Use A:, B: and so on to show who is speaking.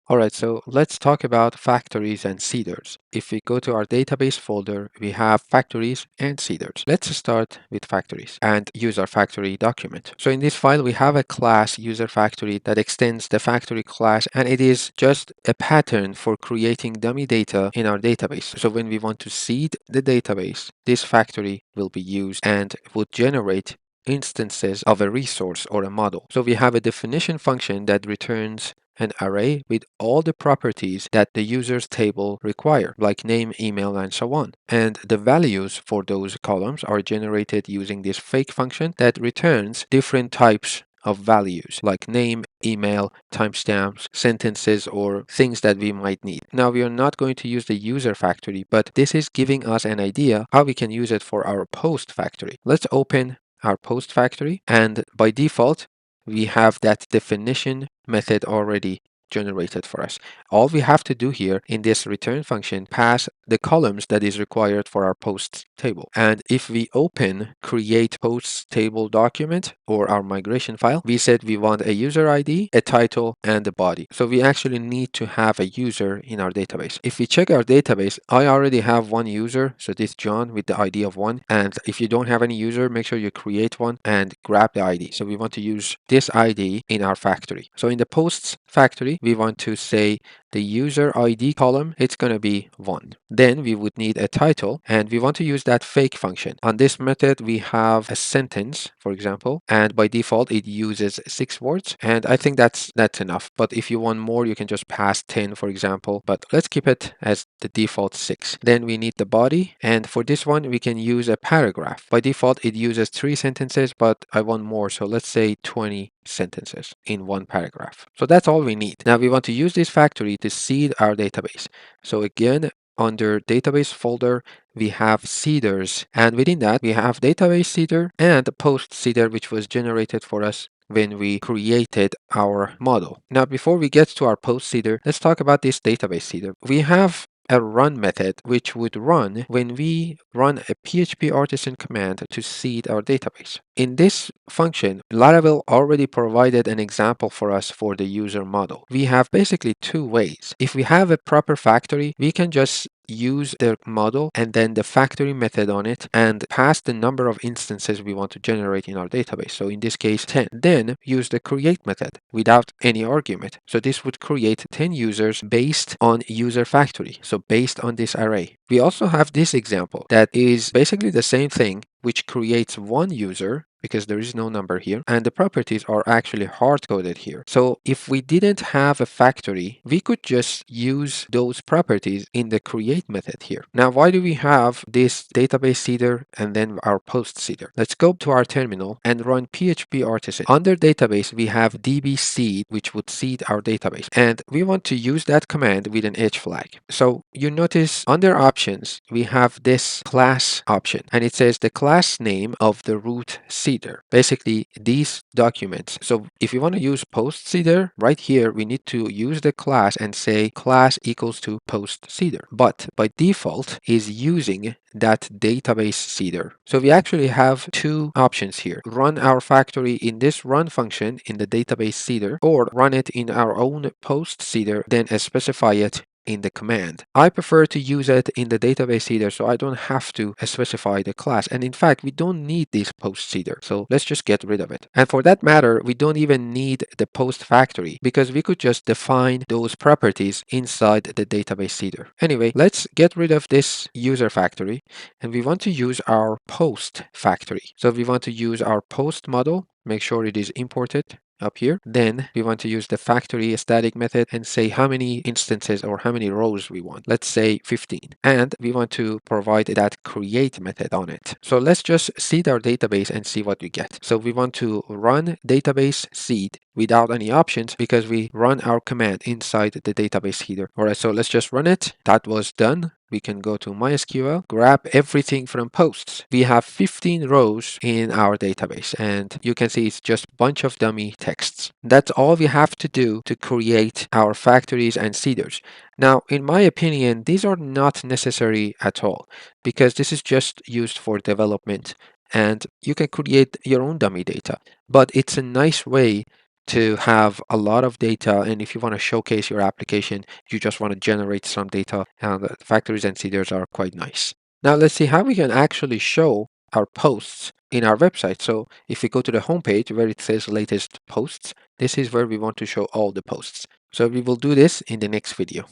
A: All right, so let's talk about factories and seeders. If we go to our database folder, we have factories and seeders. Let's start with factories and user factory document. So in this file, we have a class user factory that extends the factory class, and it is just a pattern for creating dummy data in our database. So when we want to seed the database, this factory will be used and would generate instances of a resource or a model. So we have a definition function that returns an array with all the properties that the user's table require, like name, email, and so on. And the values for those columns are generated using this fake function that returns different types of values like name, email, timestamps, sentences, or things that we might need. Now, we are not going to use the user factory, but this is giving us an idea how we can use it for our post factory. Let's open our post factory, and by default, we have that definition method already generated for us. All we have to do here in this return function, pass the columns that is required for our posts table. And if we open create posts table document or our migration file, we said we want a user ID, a title, and a body. So we actually need to have a user in our database. If we check our database, I already have one user, so this John with the ID of 1. And if you don't have any user, make sure you create one and grab the ID. So we want to use this ID in our factory. So in the posts factory, we want to say the user ID column, it's going to be 1. Then we would need a title, and we want to use that fake function. On this method, we have a sentence, for example, and by default, it uses 6 words. And I think that's enough. But if you want more, you can just pass 10, for example. But let's keep it as the default 6. Then we need the body. And for this one, we can use a paragraph. By default, it uses 3 sentences, but I want more. So let's say 20 sentences in one paragraph. So that's all we need. Now we want to use this factory to seed our database. So again, under database folder, we have seeders, and within that we have database seeder and post seeder, which was generated for us when we created our model. Now before we get to our post seeder, let's talk about this database seeder. We have a run method which would run when we run a PHP artisan command to seed our database. In this function, Laravel already provided an example for us for the user model. We have basically two ways. If we have a proper factory, we can just use the model and then the factory method on it and pass the number of instances we want to generate in our database. So in this case 10. Then use the create method without any argument. So this would create 10 users based on user factory, so based on this array. We also have this example that is basically the same thing, which creates one user because there is no number here, and the properties are actually hard-coded here. So if we didn't have a factory, we could just use those properties in the create method here. Now, why do we have this database seeder and then our post seeder? Let's go to our terminal and run PHP artisan. Under database, we have db seed, which would seed our database, and we want to use that command with an H flag. So you notice under options, we have this class option, and it says the class name of the root seeder. Basically, these documents. So if you want to use post seeder, right here, we need to use the class and say class equals to post seeder. But by default is using that database seeder. So we actually have two options here. Run our factory in this run function in the database seeder, or run it in our own post seeder, then specify it in the command. I prefer to use it in the database seeder so I don't have to specify the class. And in fact, we don't need this post seeder. So let's just get rid of it. And for that matter, we don't even need the post factory because we could just define those properties inside the database seeder. Anyway, let's get rid of this user factory and we want to use our post factory. So we want to use our post model, make sure it is imported up here. Then we want to use the factory static method and say how many instances or how many rows we want. Let's say 15. And we want to provide that create method on it. So let's just seed our database and see what we get. So we want to run database seed without any options because we run our command inside the database header. All right, so let's just run it. That was done. We can go to MySQL, grab everything from posts. We have 15 rows in our database, and you can see it's just a bunch of dummy texts. That's all we have to do to create our factories and seeders. Now, in my opinion, these are not necessary at all because this is just used for development and you can create your own dummy data. But it's a nice way to have a lot of data, and if you want to showcase your application, you just want to generate some data, and the factories and seeders are quite nice. Now let's see how we can actually show our posts in our website. So if we go to the home page where it says latest posts, this is where we want to show all the posts. So we will do this in the next video.